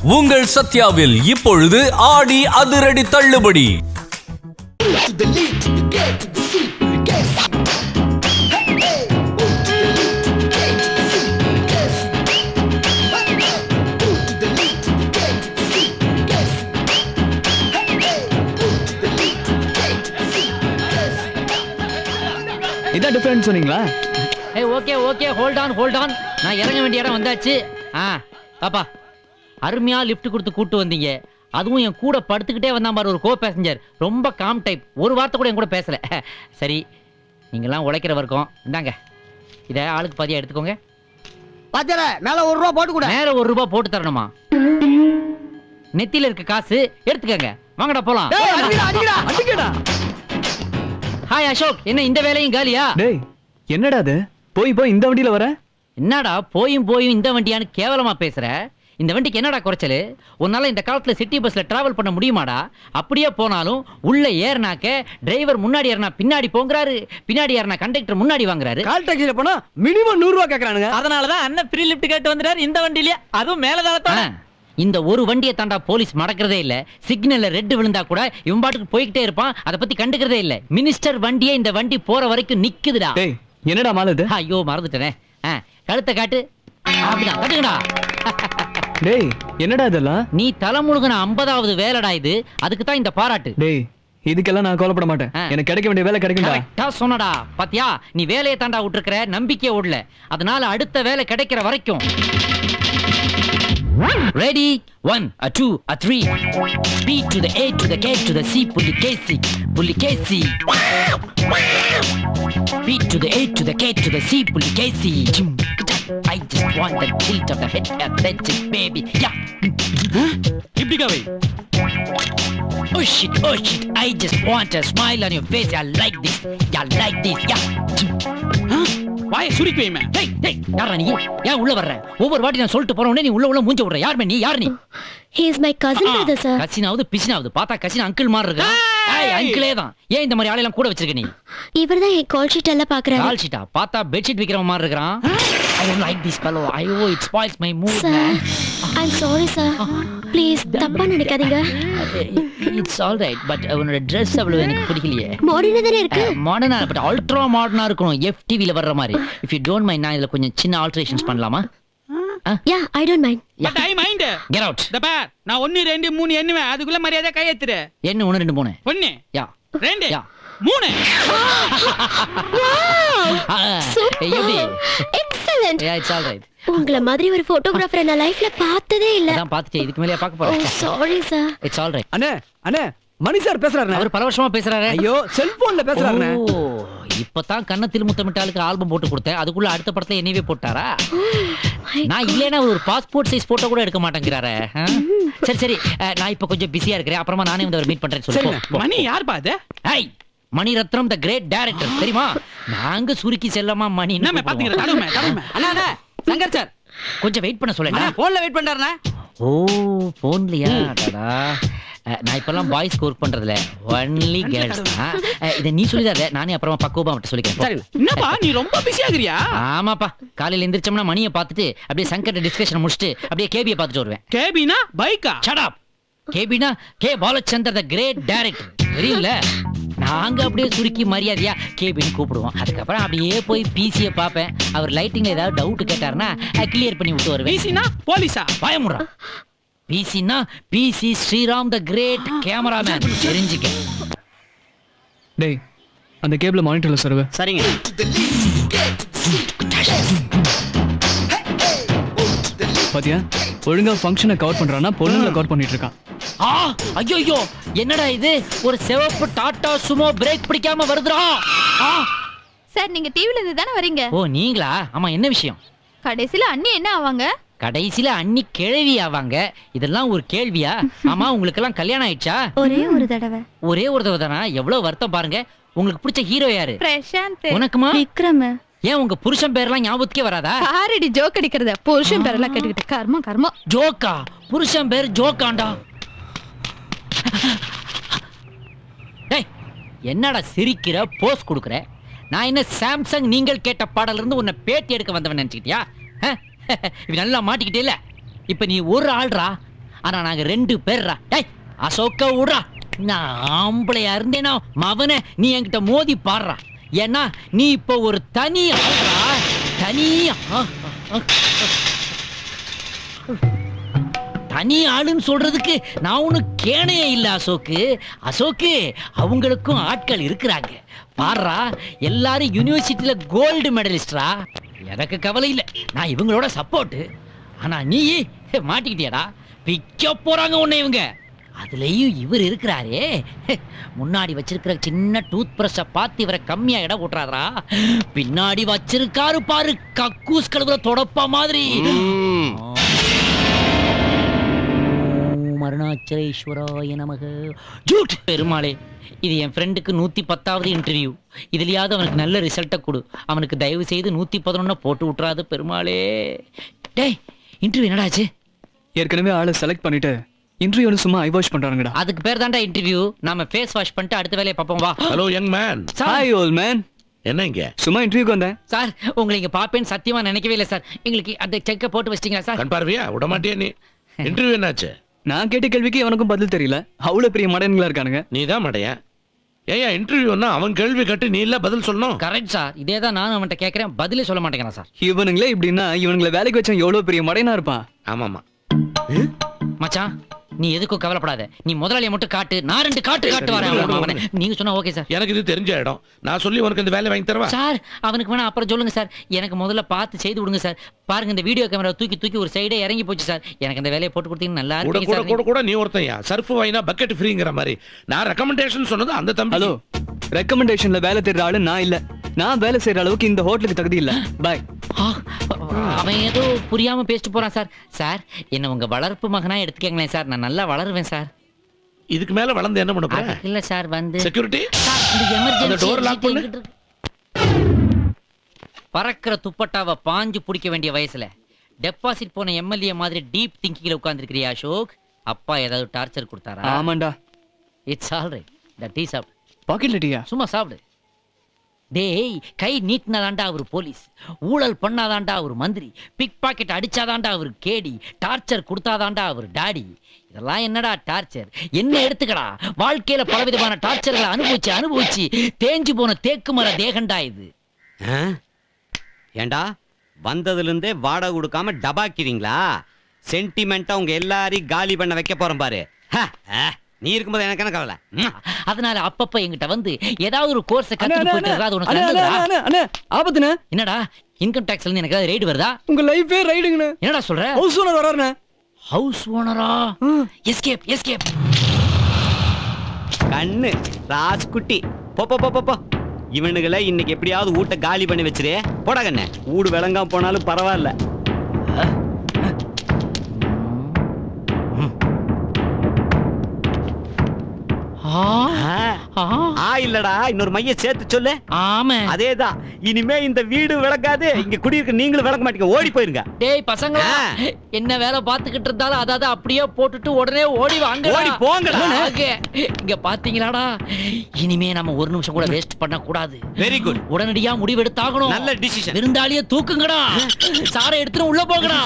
உங்கள் சத்யாவில் இப்பொழுது ஆடி அதிரடி தள்ளுபடி. இதான் டிஃபரன்ஸ் சொன்னீங்களா? Okay okay, hold on. நான் இறங்க வேண்டிய இடம் வந்தாச்சு. பாப்பா, அருமையா லிஃப்ட் கொடுத்து கூட்டு வந்தீங்க. அதுவும் என் கூட படுத்துக்கிட்டே வந்தான் பாரு ஒரு கோ பேசஞ்சர். ரொம்ப காம் டைப். ஒரு வார்த்தை கூட என் கூட பேசல. சரி, நீங்கெல்லாம் உழைக்கிற வர்க்கம். இந்தாங்க, இதை ஆளுக்கு பாதியா எடுத்துக்கோங்க. பாத்தியால மேல ₹1 போட்டு கூட. நேர ₹1 போட்டு தரணுமா? நெத்தியில இருக்க காசு எடுத்துக்கங்க. வாங்கடா போலாம். ஹாய் அசோக், என்ன இந்த வேலையும் காலியா? டேய், என்னடா அது? போய் இந்த வண்டியில வர? என்னடா போயும் இந்த வண்டியான்னு கேவலமா பேசுற? இந்த வண்டிக்கு என்னடா குறைச்சல்? உன்னால இந்த காலத்துல சிட்டி பஸ்ல டிராவல் பண்ண முடியுமாடா? அப்படியே போனாலும் உள்ள ஏறினாக்க டிரைவர் முன்னாடி ஏறினா பின்னாடி போங்கறாரு, பின்னாடி ஏறினா கண்டக்டர் முன்னாடி வாங்குறாரு. கால் டாக்ஸில போனா மினிமம் ₹100 கேக்குறானுங்க. அதனாலதான் அண்ணன் ஃப்ரீ லிஃப்ட் கேட்டு வந்தாரு இந்த வண்டியில. அதுவும் மேலதாளத்தோட. இந்த ஒரு வண்டியை தாண்டா போலீஸ் மடக்கிறதே இல்ல. சிக்னல்ல ரெட் விழுந்தா கூட இவன் பாட்டுக்கு போய்கிட்டே இருப்பான். அதை பத்தி கண்டுக்கிறதே இல்ல. மினிஸ்டர் வண்டியே இந்த வண்டி போற வரைக்கும் நிக்குதுடா. டேய், என்னடா மால் இது? ஐயோ மறந்துட்டேனே. கழுத்தை காட்டு. அப்படிதான் கட்டுங்கடா. டேய், என்னடா இதெல்லாம்? நீ தலைமுழுகின 50வது வேலைடா இது. அதுக்கு தான் இந்த பாராட்டு. டேய், இதுக்கெல்லாம் நான் கவலைப்பட மாட்டேன். எனக்கு கிடைக்க வேண்டிய வேலை கிடைக்கும்டா. கரெக்ட்டா சொன்னடா. பாத்தியா, நீ வேலையை தாண்டா விட்டுருக்கிற, நம்பிக்கையே ஓடல. அதனால அடுத்த வேலை கிடைக்கிற வரைக்கும் ready 1 2 3 B to the A to the K to the C புள்ளி KC B to the A to the K to the C புள்ளி KC. I just want the tilt of the head athletic baby. Yeah. இப்படிக்கா why. Oh shit, I just want a smile on your face. I like this. Yeah. வாயை சுருக்கி வைமே. டேய், யாரா நீ? ஏன் உள்ள வர்ற? ஒவ்வொரு வாட்டி நான் சொல்லிட்டு போறவனே நீ உள்ள மூஞ்ச விடுற. யார் நீ? He is my cousin brother sir. கசினாவது பிசினாவது பார்த்தா கசின் அங்கிள் மாதிரி இருக்கா. அங்கிளே தான். ஏன் இந்த மாதிரி ஆளெல்லாம் கூட வச்சிருக்க நீ? இவர்தான் என் கால் ஷீட் எல்லாம் பாக்குறாரு. கால் ஷீட்டா? பார்த்தா பெட் ஷீட் விக்கிறவ மாதிரி இருக்கறான். I don't like this fellow. It spoils my mood, man. I'm sorry sir. Please தப்பா நினைக்காதீங்க. It's all right, but உன்னோட Dress அவ்வளவு எனக்கு பிடிக்கலையே. மாடர்னா தானே இருக்கு. மாடர்னா, பட் அல்ட்ரா மாடர்னா இருக்கணும். FTV ல வர்ற மாதிரி. If you don't mind, நான் இதுல கொஞ்சம் சின்ன ஆல்டரேஷன்ஸ் பண்ணலாமா? Yeah, I don't mind. But I mind. Get out. The bad. நான் 1 2 3 எண்ணுவேன். அதுக்குள்ள மரியாதை கையேத்துற. என்ன 1 2 3? 1 யா 2 யா 3. எப்படி? Excellent. Yeah, it's all right. உங்கள மாதிரி ஒரு போட்டோகிராஃபரை நான் லைஃப்ல பார்த்ததே இல்ல. அதான் பாத்துட்டே. இதுக்கு மேலயா பார்க்க போறேன்? Oh sorry sir. It's all right. அண்ணே மணி சார் பேசுறாருண்ணே. அவர் பல வருஷமா பேசுறாரு. ஐயோ, செல்போன்ல பேசுறாருண்ணே. இப்பதான் கண்ணத்தில் முத்தமிட்டாளுக்கு ஆல்பம் போட்டு கொடுத்தேன். அதுக்குள்ள அடுத்த படத்துல என்னவே போட்டாரா? நான் இல்லைன்னா ஒரு பாஸ்போர்ட் சைஸ் போட்டோ கூட எடுக்க மாட்டேங்கிறாரே. சரி, நான் இப்ப கொஞ்சம் பிஸியா இருக்கிறேன். அப்புறமா நானே வந்து அவர் மீட் பண்றேன்னு சொல்லுங்க. மணி யார் பாது? மணிரத்னம் த கிரேட் டைரக்டர் தெரியுமா? நாங்க சுருக்கி செல்லமா மணி. நம்ம பாத்தீங்க தடமே. அண்ணா சங்கர் சார் கொஞ்சம் வெயிட் பண்ண சொல்லுங்க. போன்ல வெயிட் பண்றாருண்ணே. ஓ, போன்லயா? டடா, நான் இப்பெல்லாம் பாய்ஸ்க்கு ஒர்க் பண்றதுல ஒன்லி கேர்ள்ஸ் தான். இதை நீ சொல்லிடாத, நானே அப்புறமா பக்குவமா மட்டும் சொல்லிக்கிறேன். என்னப்பா நீ ரொம்ப பிஸி ஆகுறியா? ஆமாப்பா, காலையில எந்திரிச்சோம்னா மணியை பார்த்துட்டு அப்படியே சங்கர் டிஸ்கஷன் முடிச்சுட்டு அப்படியே கேபியை பார்த்துட்டு வருவேன். கேபினா பைக்கா? Shut up. கேபினா K Balachander the great director தெரியும்ல. நாங்க அப்படியே சுருக்கி மரியாதையா கேபின்னு கூப்பிடுவோம். அதுக்கப்புறம் அப்படியே போய் பிசிய பார்ப்பேன். அவர் லைட்டிங்ல ஏதாவது டவுட் கேட்டாருன்னா கிளியர் பண்ணி விட்டு வருவேன். பிசினா போலீஸா? பயமுறா. பிசினா P C Sreeram the great cameraman. தெரிஞ்சுக்க. டேய், அந்த கேபிள் மானிட்டர்ல சர்வே. சரிங்க. பாத்தியா, ஒழுங்கா ஃபங்க்ஷனை கவர் பண்றானா பொண்ணுங்களை கவர் பண்ணிட்டு இருக்கான். ஐயோ, என்னடா இது? ஒரு சிவப்பு டாடா சுமோ பிரேக் பிடிக்காம வருதுடா. சார், நீங்க டிவில இருந்து தானே வரீங்க? ஓ, நீங்களா? ஆமா, என்ன விஷயம்? கடைசில அண்ணி என்ன ஆவாங்க? கடைசில அண்ணி கிழவி ஆவாங்க. இதெல்லாம் ஒரு கேள்வியா? ஆமா, உங்களுக்கு எல்லாம் கல்யாணம் ஆயிடுச்சா? ஒரே ஒரு தடவை. ஒரே ஒரு தடவை தானா? எவ்வளவு வருத்தம் பாருங்க. உங்களுக்கு பிடிச்ச ஹீரோ யாரு? பிரசாந்த். உனக்குமா? விக்ரம். ஏன் உங்க புருஷன் பேர்லாம் ஞாபகத்துக்கே வராதா? காரடி ஜோக் அடிக்கிறத புருஷன் பேரெல்லாம் கேட்டுக்கிட்டு கர்மம். ஜோக்கா? புருஷன் பேர் ஜோக்காண்டா. டேய், என்னடா சிரிக்கிற, போஸ் கொடுக்குற? நான் என்ன சாம்சங் நீங்கள் கேட்ட பாடல இருந்து உன்னை பேட்டி எடுக்க வந்தவன் நினைச்சுக்கிட்டியா? இப்ப நல்லா மாட்டிக்கிட்டே இல்ல. இப்ப நீ ஒரு ஆள்ரா. ஆனா நாங்க 2 பேர்ரா. டேய் அசோக்க விடுறா. நான் ஆம்பளையா இருந்தேனா மவனே நீ என்கிட்ட மோதி பாடுறா. ஏன்னா நீ இப்போ ஒரு தனி ஆள்றா. தனி ஆளுன்னு சொல்றதுக்கு நான் ஒண்ணு கேணையே இல்ல அசோக்கு. அவங்களுக்கும் ஆட்கள் இருக்கிறாங்க. பாடுறா, எல்லாரும் யூனிவர்சிட்டியில கோல்டு மெடலிஸ்டரா. எனக்கு கவலை இல்ல, நான் இவங்களோட சப்போர்ட். ஆனா நீ மாட்டிக்கிட்டியடா. பிக்க போறாங்க உன்னை இவங்க. அதுலயும் இவர் இருக்கிறாரே, முன்னாடி வச்சிருக்கிற சின்ன டூத் பிரஷ பார்த்து இவரை கம்மியா இடம் போட்டுறாதரா. பின்னாடி வச்சிருக்காரு பாரு கக்கூஸ் கழுவுல தொடப்பா மாதிரி. அருணாச்சலேஸ்வராய நமக. ஜூட் பெருமாளே, இது என் ஃப்ரெண்டுக்கு 110வது இன்டர்வியூ. இதுலயாவது அவனுக்கு நல்ல ரிசல்ட்டை கொடு. அவனுக்கு தயவு செய்து 111 போட்டு விட்டுறாது பெருமாளே. டேய் இன்டர்வியூ என்னடாச்சு? ஏற்கனவே ஆளை செலக்ட் பண்ணிட்டு இன்டர்வியூ சும்மா ஐ வாஷ் பண்றாங்கடா. அதுக்கு பேர் தான்டா இன்டர்வியூ. நாம ஃபேஸ் வாஷ் பண்ணிட்டு அடுத்த வேலையை பார்ப்போம் வா. Hello young man. Hi old man. என்ன இங்க? சும்மா இன்டர்வியூக்கு வந்தேன் சார். உங்களை இங்க பாப்பேன்னு சத்தியமா நினைக்கவே இல்லை சார். எங்களுக்கு அந்த செக்கை போட்டு வச்சிட்டீங்களா சார்? கண் பார்வையா விட மாட்டியா நீ? இன்டர்வியூ என்னாச்சு? நான் கேட்ட கேள்விக்கு அவனுக்கும் பதில் தெரியல. அவ்வளவு பெரிய மடன்களா இருக்கானுங்க. நீ தான் மடையா? ஏயா இன்டர்வியூன்னா அவன் கேள்வி கட்டு நீ இல்ல பதில் சொல்லணும். Correct sir. இதே தான் நானும் அவன்கிட்ட கேட்கறேன், பதிலே சொல்ல மாட்டேங்கிறான் சார். இவனுங்களே இப்படின்னா இவனுங்களை வேலைக்கு வச்சா எவ்வளவு பெரிய மடையனா இருப்பான். ஆமாமா மச்சான், நீ எதுக்கும் கவலைப்படாத. நீ முதலாளியை மட்டும் காட்டு, நான் 2 காட்டு வரேன். நீங்க சொன்னா ஓகே சார். எனக்கு இது தெரிஞ்ச இடம். நான் சொல்லி உனக்கு இந்த வேலை வாங்கி தரவா சார்? அவனுக்கு வேணா அப்புறம் சொல்லுங்க சார். எனக்கு முதல்ல பார்த்து செய்து விடுங்க சார். பாருங்க இந்த வீடியோ கேமரா தூக்கி ஒரு சைடே இறங்கி போச்சு சார். எனக்கு இந்த வேலையை போட்டு கொடுத்தீங்கன்னா நல்லா கூட இருக்கும் கூட கூட கூட நீ ஒருத்தையா சர்ஃப் வாங்கினா பக்கெட் ஃப்ரீங்கிற மாதிரி. நான் ரெக்கமெண்டேஷன் சொன்னது அந்த தம்பி. ஹலோ, ரெக்கமெண்டேஷன்ல வேலை தேடுற ஆளு நான் இல்ல. நான் வேலை செய்யற அளவுக்கு இந்த ஹோட்டலுக்கு தகுதி இல்ல. பாய். அவன் ஏதோ புரியாம பேசிட்டு போறான் சார். சார் என்ன உங்க வளர்ப்பு மகனா எடுத்துக்கங்களேன் சார். நான் நல்லா வளருவேன் சார். இதுக்கு மேல வளர்ந்து என்ன பண்ண போற? இல்ல சார் வந்து செக்யூரிட்டி சார், இந்த அந்த டோர் லாக் பண்ணு. எமர்ஜென்சி பறக்கிற துப்பட்டாவை பாஞ்சு பிடிக்க வேண்டிய வயசுல டெபாசிட் போன எம்எல்ஏ மாதிரி டீப் திங்கிங்ல உட்கார்ந்துருக்கிறியா அசோக்? அப்பா ஏதாவது டார்ச்சர் கொடுத்தாரா? ஆமாண்டா. It's all right. The tea சாப்பிடு. பாக்கெட்ல டீயா? சும்மா சாப்பிடு. டேய், கை நீட்டினாதாண்டா அவர் போலீஸ், ஊழல் பண்ணாதாண்டா அவர் மந்திரி, பிக் பாக்கெட் அடிச்சாதாண்டா அவர் கேடி, டார்ச்சர் கொடுத்தாதாண்டா அவர் டாடி. இதெல்லாம் என்னடா டார்ச்சர்? என்ன எடுத்துக்கடா. வாழ்க்கையில பலவிதமான டார்ச்சர்களை அனுபவிச்சு தேஞ்சு போன தேக்கு மர தேகண்டா இது. ஏண்டா வந்ததுல இருந்தே வாடகை கொடுக்காம டபாக்கிறீங்களா? சென்டிமெண்டா உங்க எல்லாரையும் காலி பண்ண வைக்க போறேன் பாரு. நீ இருக்கும்போது எனக்கு என்ன கவலை? அதனால அப்பப்ப என்கிட்ட வந்து ஏதாவது ஒரு கோர்ஸ் கத்துட்டு போயிட்டு உனக்கு நல்லதுடா. ஆபத்துனே. என்னடா இன்கம் டாக்ஸ்ல இருந்து எனக்கு ரைடு வருதா? உங்க லைஃபே ரைடுங்கண்ணே. என்னடா சொல்ற? ஹவுஸ் ஓனர் வராருண்ணே. ஹவுஸ் ஓனரா? எஸ்கேப். கண்ணு ராஜ்குட்டி போ போ போ போ. இவனுகளை இன்னைக்கு எப்படியாவது வீட்டை காலி பண்ணி வச்சிரு. போடா கண்ணே. வீடு விளங்காம போனாலும் பரவாயில்ல. இல்லடா இன்னொரு மைய சேர்த்து சொல்லு. ஆமா அதேதான். இனிமே இந்த வீடு விளக்காது. இங்க குடியிருக்க நீங்களும் விளக்க மாட்டீங்க. ஓடி போயிருங்க. டேய் பசங்க, என்ன வேலை பார்த்துக்கிட்டு இருந்தாலும் அதாவது அப்படியே போட்டுட்டு உடனே ஓடி வாங்க. ஓடி போங்கடா. இங்க பாத்தீங்களாடா, இனிமே நம்ம ஒரு நிமிஷம் கூட வேஸ்ட் பண்ண கூடாது. Very good. உடனடியா முடிவெடுத்தாகணும். நல்ல டிசிஷன். விருந்தாளிய தூக்குங்கடா. சாரை எடுத்துட்டு உள்ள போங்கடா.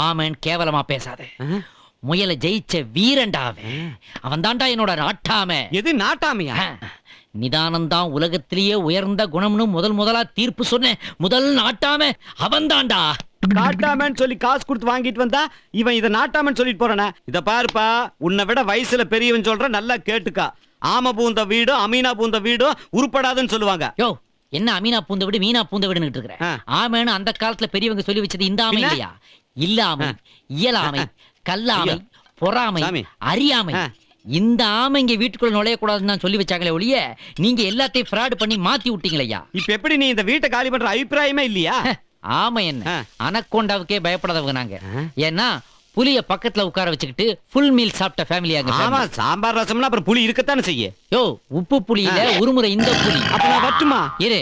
ஆமன் கேவலமா பேசாத. முயல ஜெயிச்ச வீரண்டாவே. அவன் தாண்டா என்னோட நாட்டாம. எது நாட்டாமையா? நிதானம்தான் உலகத்திலேயே உயர்ந்த குணம்னு முதலா தீர்ப்பு சொன்ன முதல் நாட்டாம அவன் தாண்டா. காட்டாமன்னு சொல்லி காசு கொடுத்து வாங்கிட்டு வந்தா இவன் இதை நாட்டாமன்னு சொல்லிட்டு போறானே. இத பாருப்பா, உன்னை விட வயசுல பெரியவன் சொல்ற, நல்லா கேட்டுக்கா. ஆம பூந்த வீடும் அமீனா பூந்த வீடும் உருப்படாதுன்னு சொல்லுவாங்க. யோ, என்ன அமீனா பூந்த வீடு மீனா பூந்த வீடுன்னு இருக்கிற? ஆமேன்னு அந்த காலத்துல பெரியவங்க சொல்லி வச்சது இந்த ஆமை இல்லையா? இல்லாமை, இயலாமை, கல்லாமை, பொறாமை, அறியாமை. இந்த ஆமை இங்க வீட்டுக்குள்ள நுழைய கூடாதுன்னு சொல்லி வச்சாங்களே ஒழிய நீங்க எல்லாத்தையும் ஃப்ராட் பண்ணி மாத்தி விட்டீங்களையா. இப்ப எப்படி நீ இந்த வீட்டை காலி பண்ற அபிப்பிராயமே இல்லையா? ஆமா, என்ன அனக்கொண்டாவுக்கே பயப்படாதவங்க நாங்க. ஏன்னா புலிய பக்கத்துல உட்கார வச்சுக்கிட்டு ஃபுல் மீல் சாப்பிட்ட ஃபேமிலியாங்க. ஆமா, சாம்பார் ரசம்னா அப்புறம் புலி இருக்கத்தானே செய்ய. யோ, உப்பு புலியில ஒருமுறை இந்த புலி. அப்ப நான் வரட்டுமா? இரு.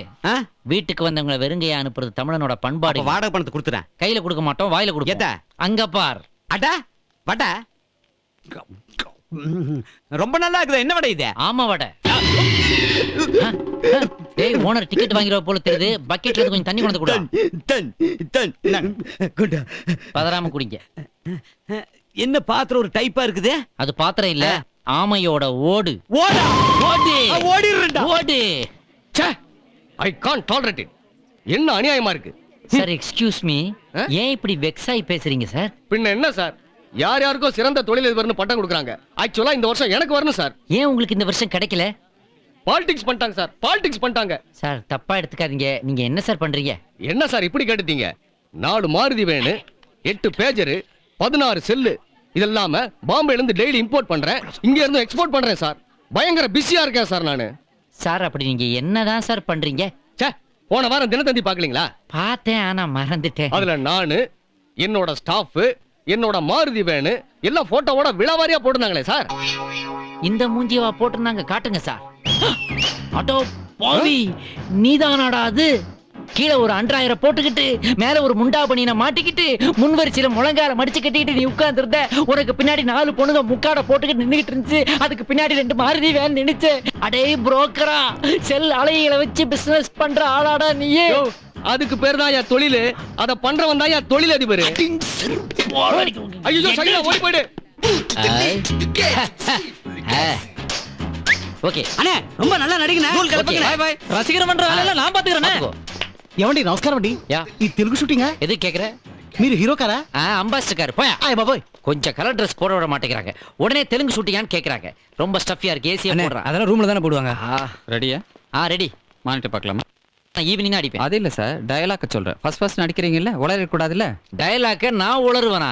வீட்டுக்கு வந்தவங்களை வெறுங்கையா அனுப்புறது தமிழனோட பண்பாடு. வாடகை பணத்தை கொடுத்துறேன். கையில கொடுக்க மாட்டோம், வாயில கொடுப்போம். அங்க பார். அட வட ரொம்ப நல்லா இருக்குது. என்ன வடை இது? ஆமா வடை. டேய் ஓனர் டிக்கெட் வாங்கிடுவ போல தெரியுது. பக்கெட்ல இருந்து கொஞ்சம் தண்ணி கொண்டு கூட. பதறாம குடிங்க. என்ன பாத்திரம் ஒரு டைப்பா இருக்குது? அது பாத்திரம் இல்ல, ஆமையோட ஓடு. ஓடா ஓடு ஓடிடுறா. ஓடு. I can't tolerate it. என்ன அநியாயமா இருக்கு. சார் எக்ஸ்கியூஸ் மீ, ஏன் இப்படி வெக்ஸாய் பேசுறீங்க சார்? பின்ன என்ன சார், யார் யாருக்கோ சிறந்த தொழிலதிபர்னு பட்டம் கொடுக்குறாங்க. ஆக்சுவலா இந்த வருஷம் எனக்கு வரணும் சார். ஏன் உங்களுக்கு இந்த வருஷம் கிடைக்கல? பாலிடிக்ஸ் பண்ணிட்டாங்க சார், பாலிடிக்ஸ் பண்ணிட்டாங்க. சார் தப்பா எடுத்துக்காதீங்க. நீங்க என்ன சார் பண்றீங்க? என்ன சார் இப்படி கேட்டுட்டீங்க? 4 மாருதி வேனு, 8 பேஜரு, 16 செல்லு, இதெல்லாம பாம்பேல இருந்து டெய்லி இம்போர்ட் பண்றேன், இங்க இருந்து எக்ஸ்போர்ட் பண்றேன் சார். பயங்கர பிஸியா இருக்கேன் சார் நானு. சார் அப்படி நீங்க என்னதான் சார் பண்றீங்க? ச்சே, போன வாரம் தினத்தந்தி பாக்கலீங்களா? பார்த்தேன், ஆனா மறந்துட்டேன். அதுல நானு, என்னோட ஸ்டாஃப், என்னோட மாருதி வேனு எல்லாம் போட்டோவோட விழாவாரியா போட்டுருந்தாங்களே சார். இந்த மூஞ்சியவா போட்டிருந்தாங்க? காட்டுங்க சார். அடோ பாவி, நீதானாடா அது? கீழே ஒரு அன்றாயிரம் போட்டுக்கிட்டு மேல ஒரு முண்டா பனியனை மாட்டிக்கிட்டு முன்வரிசையில முழங்கால மடிச்சு கட்டிக்கிட்டு நீ உட்கார்ந்துருந்த. உனக்கு பின்னாடி 4 பொண்ணுங்க முக்காட போட்டுக்கிட்டு நின்னுகிட்டு இருந்துச்சு. அதுக்கு பின்னாடி 2 மாருதி வேன் நின்னுச்சு. அடே புரோக்கரா, செல் அலைகளை வச்சு பிசினஸ் பண்ற ஆளாடா நீயே. அதுக்கு பேர் தான் என் தொழில். அத பண்றவன் தான் என் தொழில் அதிபர். ஐயோ சைனா ஓடி போயிடு. ஓகே அண்ணே, ரொம்ப நல்லா நடிக்கனே. బాయ్ బాయ్ రసికరం பண்ற வேலையெல்லாம் நான் பாத்துக்கறேனே. ఏమండి నమస్కారం అండి. యా. ఈ తెలుగు షూటింగ్ எது கேக்குற? మీరు హీరో కదా? அம்பாசிடர் கார் போயா. ఆయ్ బాబోయ్. கொஞ்சம் கலர் ட்ரெஸ் போட விட மாட்டேங்கிறாங்க. உடனே தெலுங்கு ஷூட்டிங்கான்னு கேக்குறாங்க. ரொம்ப ஸ்டஃபியா இருக்கு. ஏசியா போடுறா. அதெல்லாம் ரூம்ல தானே போடுவாங்க. ரெடியா? ரெடி. மானிட்டர் பார்க்கலாமா? நான் ஈவினிங் அடிப்பேன். அது இல்ல சார், டயலாக் சொல்றேன். ஃபர்ஸ்ட் நடிக்கிறீங்கல்ல, உளற கூடாதுல்ல. டயலாக்க நான் உளறுவனா?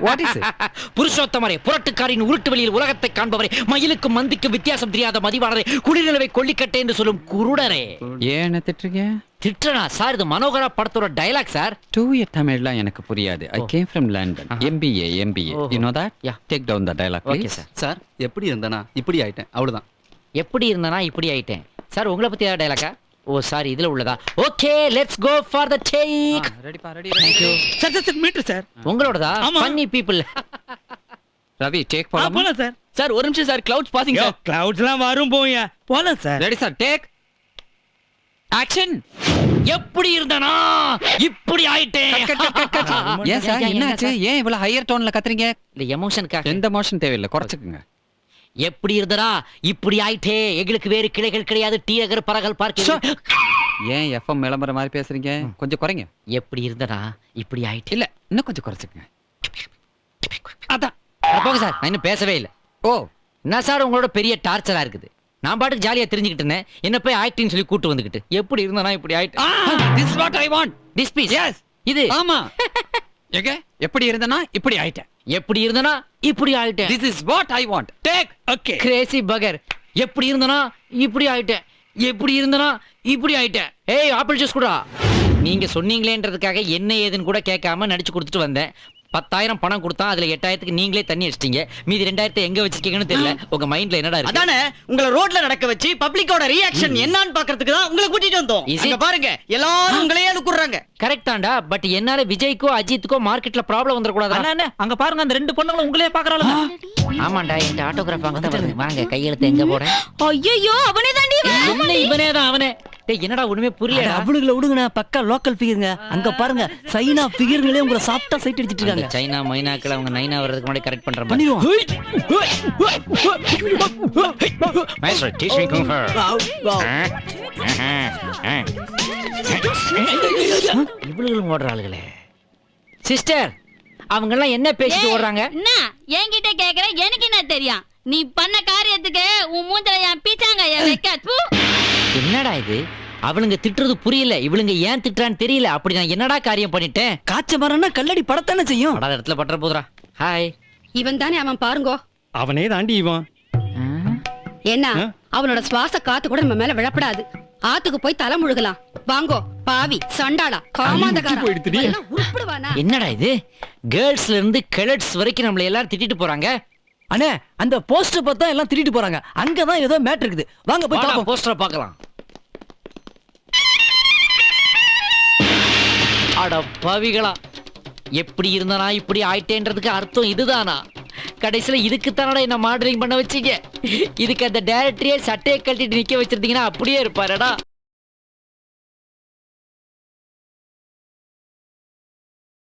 What is it? புருஷோத்தமரே, புரட்டுக்காரின் உருட்டு வெளியில் உலகத்தை காண்பவரே, மயிலுக்கும் மந்திக்கும் வித்தியாசம் தெரியாத மதிவாளரே, குளிர்நிலவை கொல்லிக்கட்டை என்று சொல்லும் குருடரே. ஏன் திட்டுறீங்க? திட்டனா சார்? இது மனோகரா படத்தோட டயலாக் சார். தூய தமிழ்லாம் எனக்கு புரியாது. I came from London. MBA. You know that? Yeah. Take down the dialogue okay please. Sir. Sir எப்படி இருந்தனா இப்படி ஆயிட்டேன், அவ்வளவுதான். எப்படி இருந்தனா இப்படி ஆயிட்டேன். சார் உங்களை பத்தி ஏதாவது டயலாக்கா? ஓ சாரி, இதுல உள்ளதா? Okay, let's go for the take. ரெடிப்பா, ready. Thank you. Sir meter sir. உங்களோடதா? Funny people. ரவி, டேக் போலாமா? போலாம் சார். சார் ஒரு நிமிஷம் சார், கிளவுட்ஸ் பாசிங் சார். கிளவுட்ஸ்லாம் வரும் போயா. போலாம் sir. Ready sir, take action. எப்படி இருந்தனா இப்படி ஆயிட்டேன். ஏன் சார், என்னாச்சு? ஏன் இவ்வளவு ஹையர் டோன்ல கத்துறீங்க? இல்ல எமோஷனுக்காக. எந்த மோஷன் தேவையில்லை, குறைச்சுக்குங்க. எப்படி இருந்தனா இப்படி ஆயிட்டே. எங்களுக்கு வேறு கிளைகள் கிடையாது. டீரகர் பரகல் பார்க்க. ஏன் FM விளம்பர மாதிரி பேசுறீங்க? கொஞ்சம் குறைங்க. எப்படி இருந்தனா இப்படி ஆயிட்டே. இல்ல, இன்னும் கொஞ்சம் குறைச்சுக்குங்க. அதான் போங்க சார், நான் இன்னும் பேசவே இல்லை. ஓ, என்ன சார் உங்களோட பெரிய டார்ச்சரா இருக்குது? நான் பாட்டுக்கு ஜாலியா தெரிஞ்சுக்கிட்டு இருந்தேன். என்ன போய் ஆக்டிங் சொல்லி கூட்டு வந்துக்கிட்டு எப்படி இருந்தனா இப்படி ஆயிட்டேன். this is what I want. This piece. Yes. இது ஆமா. எங்க எப்படி இருந்தனா இப்படி ஆயிட்டேன். எப்படி இருந்தனா இப்படி ஆயிட்டேன். This is what I want. Take. Okay. Crazy பகர். எப்படி இருந்தனா இப்படி ஆயிட்டேன். எப்படி இருந்தனா இப்படி ஆயிட்டேன். ஏய் ஆப்பிள் ஜூஸ் குடா. நீங்க சொன்னீங்களேன்றதுக்காக என்ன ஏதுன்னு கூட கேட்காம நடிச்சு கொடுத்துட்டு வந்தேன். 10,000 பணம் கொடுத்தா அதுல 8,000க்கு நீங்களே தண்ணி அடிச்சிட்டீங்க. மீதி 2,000 எங்க வச்சிருக்கீங்கன்னு தெரியல. உங்க மைண்ட்ல என்னடா இருக்கு? அதானே உங்களை ரோட்ல நடக்க வச்சு பப்ளிக்கோட ரியாக்ஷன் என்னன்னு பாக்குறதுக்கு தான் உங்களை கூட்டிட்டு வந்தோம். Is it? இங்க பாருங்க, எல்லாரும் உங்களையே அனுக்குறாங்க. கரெக்ட் தான்டா. பட் என்னால விஜய்க்கோ அஜித்துக்கோ மார்க்கெட்ல ப்ராப்ளம் வந்துட கூடாதா? அண்ணா அங்க பாருங்க, அந்த 2 பொண்ணுங்களும் உங்களே பாக்குறாளுங்க. ஆமாண்டா, இந்த ஆட்டோகிராஃப் வாங்க தான் வருது. வாங்க, கையெழுத்து எங்க போட? ஐயோ அவனே தாண்டி என்ன இவனே தான் அவனே? டேய் என்னடா ஒண்ணுமே புரியல. அவனுங்களை விடுங்கண்ணா, பக்கா லோக்கல் ஃபிகருங்க. அங்க பாருங்க, சைனா ஃபிகருங்களே உங்களை சாப்பிட்டா சைட் அடிச்சிட்டு இருக்காங்க. சைனா மைனாக்கள் அவங்க நைனா வர்றதுக்கு முன்னாடி கரெக்ட் பண்ற மாதிரி. பண்ணிடுவோம். மாஸ்டர் டீச் மீ குங் ஃபு. இவ்வளவு ஓடுற ஆளுகளே. சிஸ்டர், அவங்க எல்லாம் என்ன பேசிட்டு ஓடுறாங்க? என்ன என்கிட்ட கேக்குற? எனக்கு என்ன தெரியும்? நீ பண்ண காரியத்துக்கு உன் மூஞ்சல என் பீச்சாங்க வைக்க. என்னடா இது? அவளுங்க திட்டுறது புரியல, இவளுங்க ஏன் திட்டுறான்னு தெரியல. அப்படி நான் என்னடா காரியம் பண்ணிட்டேன்? காய்ச்ச மரம்னா கல்லடி படத்தானே செய்யும். படாத இடத்துல பட்டுற போதுரா. ஹாய். இவன் தானே அவன், பாருங்கோ. அவனே தாண்டி இவன். என்ன அவனோட சுவாச காத்து கூட நம்ம மேல விழப்படாது. ஆத்துக்கு போய் தலை முழுகலாம். வாங்கோ பாவி சண்டாளா காமாந்தகாரா. எல்லாம் உருப்படுவானா? என்னடா இது? கேர்ள்ஸ்ல இருந்து கிளட்ஸ் வரைக்கும் நம்மள எல்லாரும் திட்டிட்டு போறாங்க. அண்ணே, அந்த போஸ்டர் பார்த்தா எல்லாம் திட்டிட்டு போறாங்க. அங்கதான் ஏதோ மேட்டர் இருக்குது. வாங்க போய் பாப்போம். போஸ்டரை பார்க்கலாம். அட பாவிகளா, எப்படி இருந்தனா இப்படி ஆயிட்டேன்றதுக்கு அர்த்தம் இதுதானா? கடைசியில இதுக்கு தானடா என்ன மாடலிங் பண்ண வச்சீங்க. இதுக்கு அந்த டைரக்டரே சட்டையை கழட்டிட்டு நிக்க வச்சிருந்தீங்கன்னா அப்படியே இருப்பாருடா.